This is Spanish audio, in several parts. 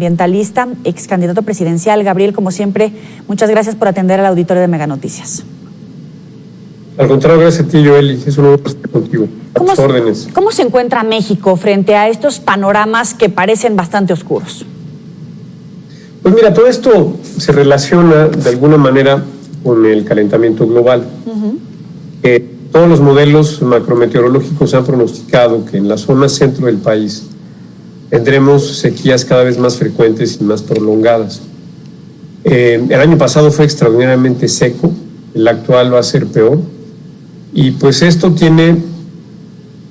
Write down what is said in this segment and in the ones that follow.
ambientalista, ex candidato presidencial. Gabriel, como siempre, muchas gracias por atender al auditorio de Mega Noticias. Al contrario, gracias a ti, Joely. Es un honor estar contigo. A tus órdenes. ¿Cómo se encuentra México frente a estos panoramas que parecen bastante oscuros? Pues mira, todo esto se relaciona de alguna manera con el calentamiento global. Todos los modelos macrometeorológicos han pronosticado que en la zona centro del país tendremos sequías cada vez más frecuentes y más prolongadas. El año pasado fue extraordinariamente seco, el actual va a ser peor, y pues esto tiene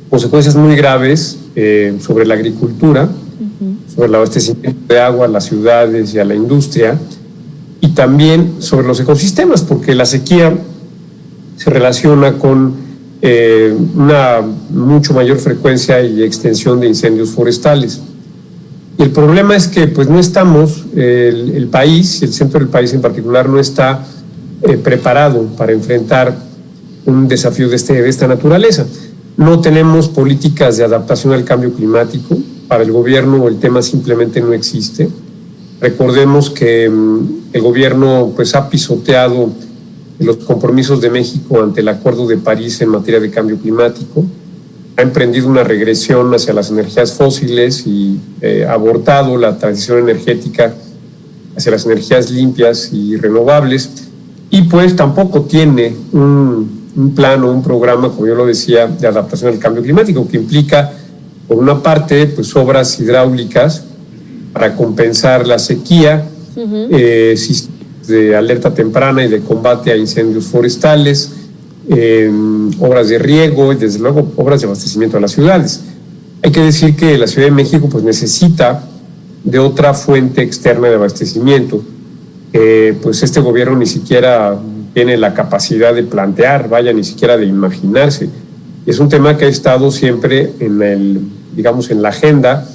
consecuencias muy graves sobre la agricultura, sobre el abastecimiento de agua a las ciudades y a la industria, y también sobre los ecosistemas, porque la sequía se relaciona con una mucho mayor frecuencia y extensión de incendios forestales. Y el problema es que pues no estamos, el país, el centro del país en particular, no está preparado para enfrentar un desafío de esta naturaleza. No tenemos políticas de adaptación al cambio climático. Para el gobierno el tema simplemente no existe. Recordemos que el gobierno pues ha pisoteado los compromisos de México ante el Acuerdo de París en materia de cambio climático, ha emprendido una regresión hacia las energías fósiles y abortado la transición energética hacia las energías limpias y renovables, y pues tampoco tiene un plan o un programa, como yo lo decía, de adaptación al cambio climático, que implica, por una parte, pues obras hidráulicas para compensar la sequía, de alerta temprana y de combate a incendios forestales, obras de riego y desde luego obras de abastecimiento a las ciudades. Hay que decir que la Ciudad de México pues necesita de otra fuente externa de abastecimiento. Pues este gobierno ni siquiera tiene la capacidad de plantear, ni siquiera de imaginarse. Es un tema que ha estado siempre en la agenda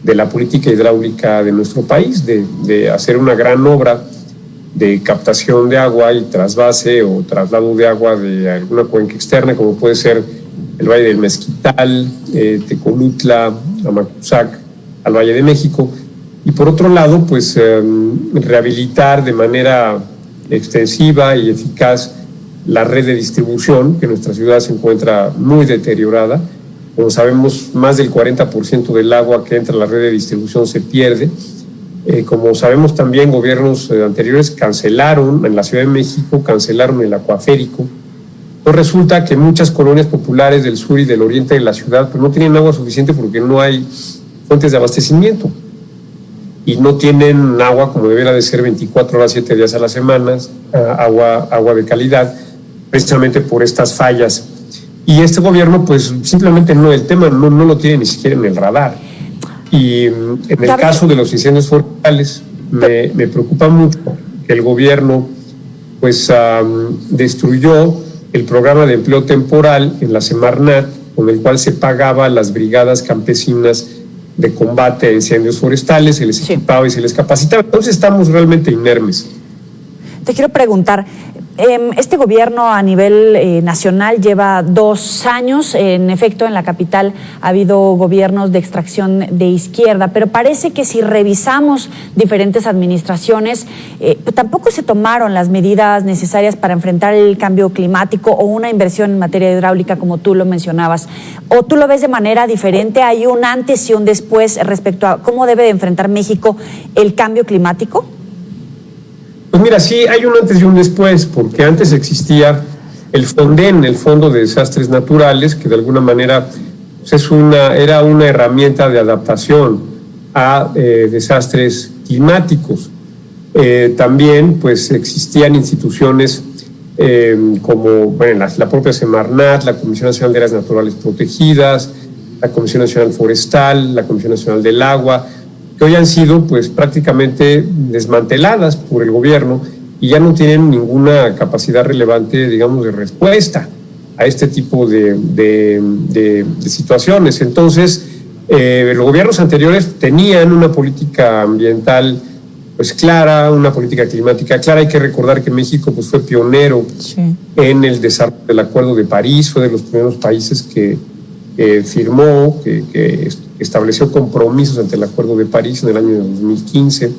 de la política hidráulica de nuestro país, de hacer una gran obra de captación de agua y trasvase o traslado de agua de alguna cuenca externa, como puede ser el Valle del Mezquital, Tecolutla, Amacuzac, al Valle de México. Y por otro lado, pues rehabilitar de manera extensiva y eficaz la red de distribución, que nuestra ciudad se encuentra muy deteriorada. Como sabemos, más del 40% del agua que entra a la red de distribución se pierde. Como sabemos también, gobiernos anteriores cancelaron, en la Ciudad de México, cancelaron el acuaférico. Pues resulta que muchas colonias populares del sur y del oriente de la ciudad pues no tienen agua suficiente porque no hay fuentes de abastecimiento. Y no tienen agua como debería de ser 24 horas, 7 días a la semana, agua de calidad, precisamente por estas fallas. Y este gobierno pues simplemente el tema no lo tiene ni siquiera en el radar. Y en el caso de los incendios forestales me preocupa mucho que el gobierno pues destruyó el programa de empleo temporal en la Semarnat, con el cual se pagaba a las brigadas campesinas de combate a incendios forestales, se les equipaba y se les capacitaba. Entonces estamos realmente inermes. Te quiero preguntar, este gobierno a nivel nacional lleva 2 años. En efecto, en la capital ha habido gobiernos de extracción de izquierda, pero parece que si revisamos diferentes administraciones, tampoco se tomaron las medidas necesarias para enfrentar el cambio climático o una inversión en materia hidráulica, como tú lo mencionabas. ¿O tú lo ves de manera diferente? ¿Hay un antes y un después respecto a cómo debe de enfrentar México el cambio climático? Pues mira, sí, hay un antes y un después, porque antes existía el FONDEN, el Fondo de Desastres Naturales, que de alguna manera pues era una herramienta de adaptación a desastres climáticos. También pues existían instituciones como la propia Semarnat, la Comisión Nacional de Áreas Naturales Protegidas, la Comisión Nacional Forestal, la Comisión Nacional del Agua, que hoy han sido pues prácticamente desmanteladas por el gobierno y ya no tienen ninguna capacidad relevante, digamos, de respuesta a este tipo de situaciones. Entonces, los gobiernos anteriores tenían una política ambiental pues clara, una política climática clara. Hay que recordar que México pues fue pionero en el desarrollo del Acuerdo de París, fue de los primeros países que firmó, que estableció compromisos ante el Acuerdo de París en el año 2015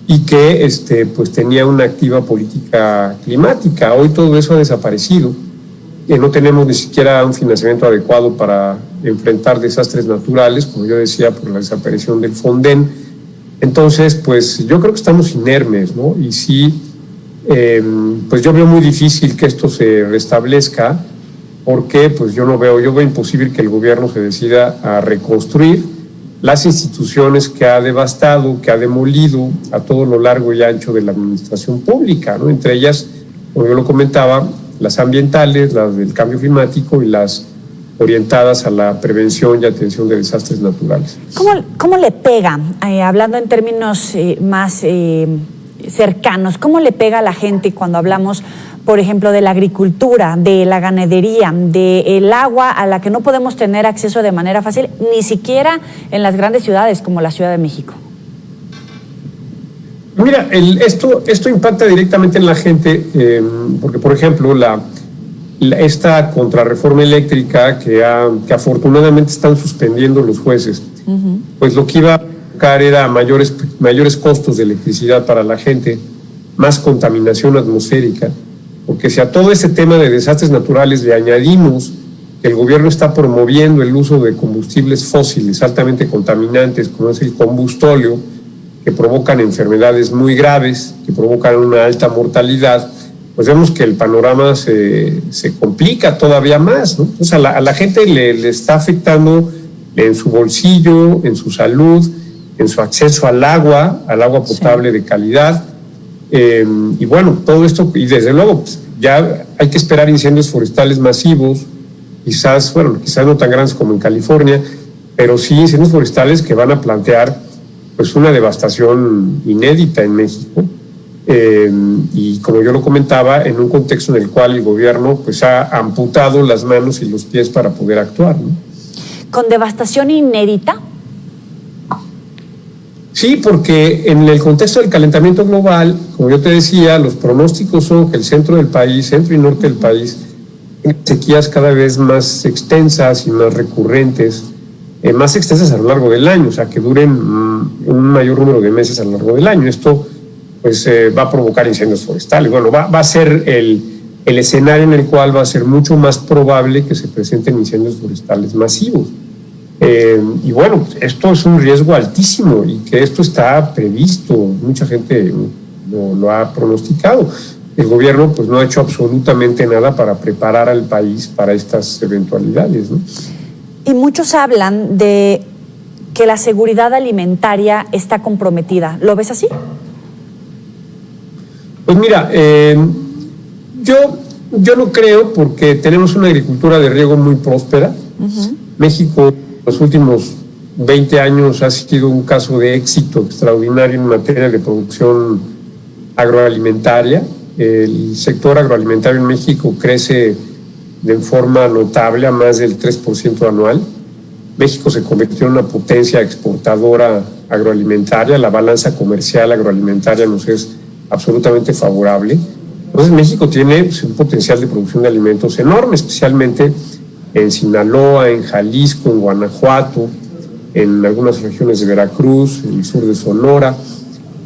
y que pues tenía una activa política climática. Hoy todo eso ha desaparecido. No tenemos ni siquiera un financiamiento adecuado para enfrentar desastres naturales, como yo decía, por la desaparición del Fonden. Entonces, pues yo creo que estamos inermes, ¿no? Y sí, pues yo veo muy difícil que esto se restablezca, porque pues yo veo imposible que el gobierno se decida a reconstruir las instituciones que ha devastado, que ha demolido a todo lo largo y ancho de la administración pública, ¿no? Entre ellas, como yo lo comentaba, las ambientales, las del cambio climático y las orientadas a la prevención y atención de desastres naturales. ¿Cómo le pega, hablando en términos más cercanos, cómo le pega a la gente cuando hablamos, por ejemplo, de la agricultura, de la ganadería, del agua a la que no podemos tener acceso de manera fácil, ni siquiera en las grandes ciudades como la Ciudad de México? Mira, esto impacta directamente en la gente, porque, por ejemplo, esta contrarreforma eléctrica que afortunadamente están suspendiendo los jueces, pues lo que iba a provocar era mayores costos de electricidad para la gente, más contaminación atmosférica, porque si a todo ese tema de desastres naturales le añadimos que el gobierno está promoviendo el uso de combustibles fósiles altamente contaminantes, como es el combustóleo, que provocan enfermedades muy graves, que provocan una alta mortalidad, pues vemos que el panorama se complica todavía más, ¿no? Entonces a la gente le está afectando en su bolsillo, en su salud, en su acceso al agua potable de calidad. Y bueno, todo esto, y desde luego pues, ya hay que esperar incendios forestales masivos, quizás no tan grandes como en California, pero sí incendios forestales que van a plantear pues una devastación inédita en México, y como yo lo comentaba, en un contexto en el cual el gobierno pues ha amputado las manos y los pies para poder actuar, ¿no? ¿Con devastación inédita? Sí, porque en el contexto del calentamiento global, como yo te decía, los pronósticos son que el centro y norte del país tengan sequías cada vez más extensas y más recurrentes, más extensas a lo largo del año, o sea, que duren un mayor número de meses a lo largo del año. Esto pues va a provocar incendios forestales. Bueno, va a ser el escenario en el cual va a ser mucho más probable que se presenten incendios forestales masivos. Y bueno, esto es un riesgo altísimo y que esto está previsto, mucha gente lo ha pronosticado. El gobierno pues no ha hecho absolutamente nada para preparar al país para estas eventualidades, ¿no? Y muchos hablan de que la seguridad alimentaria está comprometida. ¿Lo ves así? Pues mira, yo no creo, porque tenemos una agricultura de riego muy próspera. México, los últimos 20 años, ha sido un caso de éxito extraordinario en materia de producción agroalimentaria. El sector agroalimentario en México crece de forma notable, a más del 3% anual. México se convirtió en una potencia exportadora agroalimentaria. La balanza comercial agroalimentaria nos es absolutamente favorable. Entonces México tiene un potencial de producción de alimentos enorme, especialmente en Sinaloa, en Jalisco, en Guanajuato, en algunas regiones de Veracruz, en el sur de Sonora,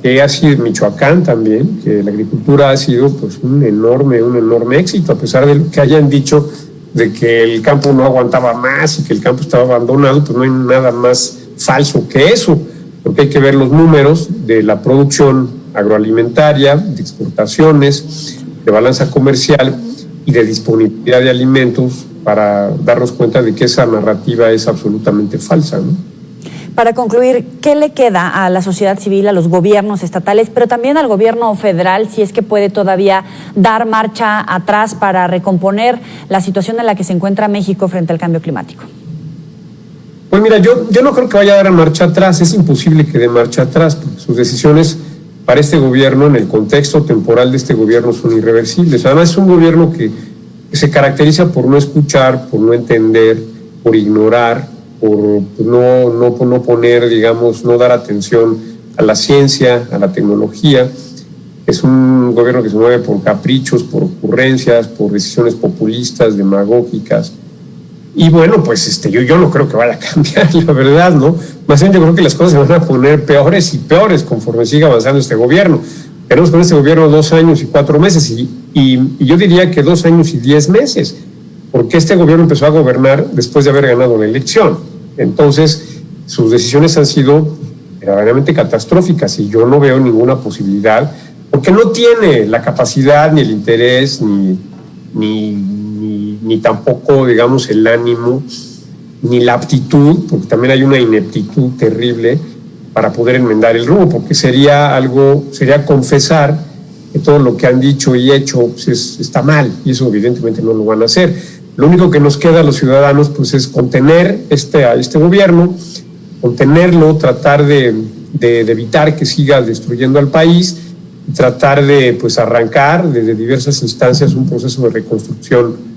que ha sido Michoacán también, que la agricultura ha sido pues un enorme éxito, a pesar de que hayan dicho de que el campo no aguantaba más y que el campo estaba abandonado. Pues no hay nada más falso que eso, porque hay que ver los números de la producción agroalimentaria, de exportaciones, de balanza comercial y de disponibilidad de alimentos para darnos cuenta de que esa narrativa es absolutamente falsa, ¿no? Para concluir, ¿qué le queda a la sociedad civil, a los gobiernos estatales, pero también al gobierno federal, si es que puede todavía dar marcha atrás para recomponer la situación en la que se encuentra México frente al cambio climático? Pues mira, yo no creo que vaya a dar marcha atrás. Es imposible que dé marcha atrás, porque sus decisiones para este gobierno, en el contexto temporal de este gobierno, son irreversibles. Además, es un gobierno que se caracteriza por no escuchar, por no entender, por ignorar, por no poner, digamos, no dar atención a la ciencia, a la tecnología. Es un gobierno que se mueve por caprichos, por ocurrencias, por decisiones populistas, demagógicas. Y bueno, pues yo no creo que vaya a cambiar, la verdad, ¿no? Más bien yo creo que las cosas se van a poner peores y peores conforme siga avanzando este gobierno. Tenemos con este gobierno 2 años y 4 meses y yo diría que 2 años y 10 meses, porque este gobierno empezó a gobernar después de haber ganado la elección. Entonces, sus decisiones han sido verdaderamente catastróficas y yo no veo ninguna posibilidad, porque no tiene la capacidad ni el interés ni tampoco, digamos, el ánimo ni la aptitud, porque también hay una ineptitud terrible para poder enmendar el rumbo, porque sería confesar que todo lo que han dicho y hecho pues está mal, y eso evidentemente no lo van a hacer. Lo único que nos queda a los ciudadanos pues es contener a este gobierno, contenerlo, tratar de evitar que siga destruyendo al país, y tratar de pues arrancar desde diversas instancias un proceso de reconstrucción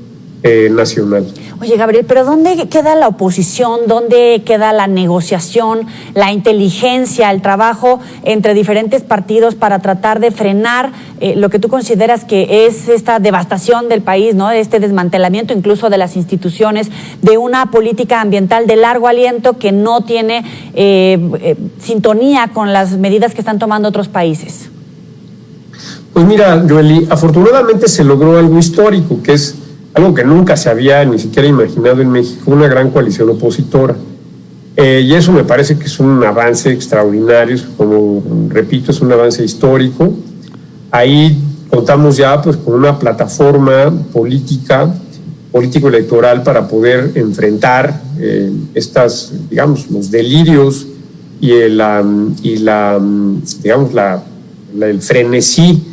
nacional. Oye, Gabriel, pero ¿dónde queda la oposición? ¿Dónde queda la negociación, la inteligencia, el trabajo entre diferentes partidos para tratar de frenar lo que tú consideras que es esta devastación del país, ¿no? Este desmantelamiento incluso de las instituciones, de una política ambiental de largo aliento que no tiene sintonía con las medidas que están tomando otros países? Pues mira, Joely, afortunadamente se logró algo histórico, que es algo que nunca se había ni siquiera imaginado en México, una gran coalición opositora. Y eso me parece que es un avance extraordinario, como repito, es un avance histórico. Ahí contamos ya pues con una plataforma político-electoral para poder enfrentar los delirios y el frenesí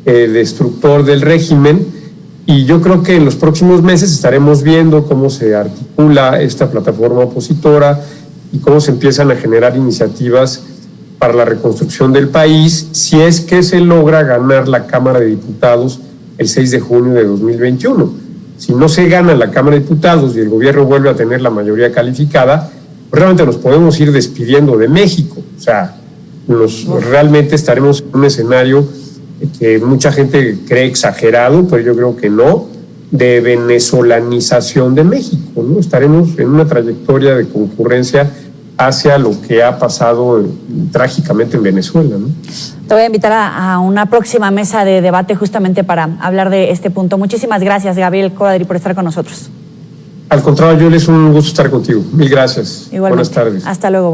destructor del régimen. Y yo creo que en los próximos meses estaremos viendo cómo se articula esta plataforma opositora y cómo se empiezan a generar iniciativas para la reconstrucción del país, si es que se logra ganar la Cámara de Diputados el 6 de junio de 2021. Si no se gana la Cámara de Diputados y el gobierno vuelve a tener la mayoría calificada, pues realmente nos podemos ir despidiendo de México. O sea, realmente estaremos en un escenario que mucha gente cree exagerado, pero yo creo que no, de venezolanización de México, ¿no? Estaremos en una trayectoria de concurrencia hacia lo que ha pasado trágicamente en Venezuela, ¿no? Te voy a invitar a una próxima mesa de debate justamente para hablar de este punto. Muchísimas gracias, Gabriel Cuadri, por estar con nosotros. Al contrario, Joely, es un gusto estar contigo. Mil gracias. Igualmente. Buenas tardes. Hasta luego.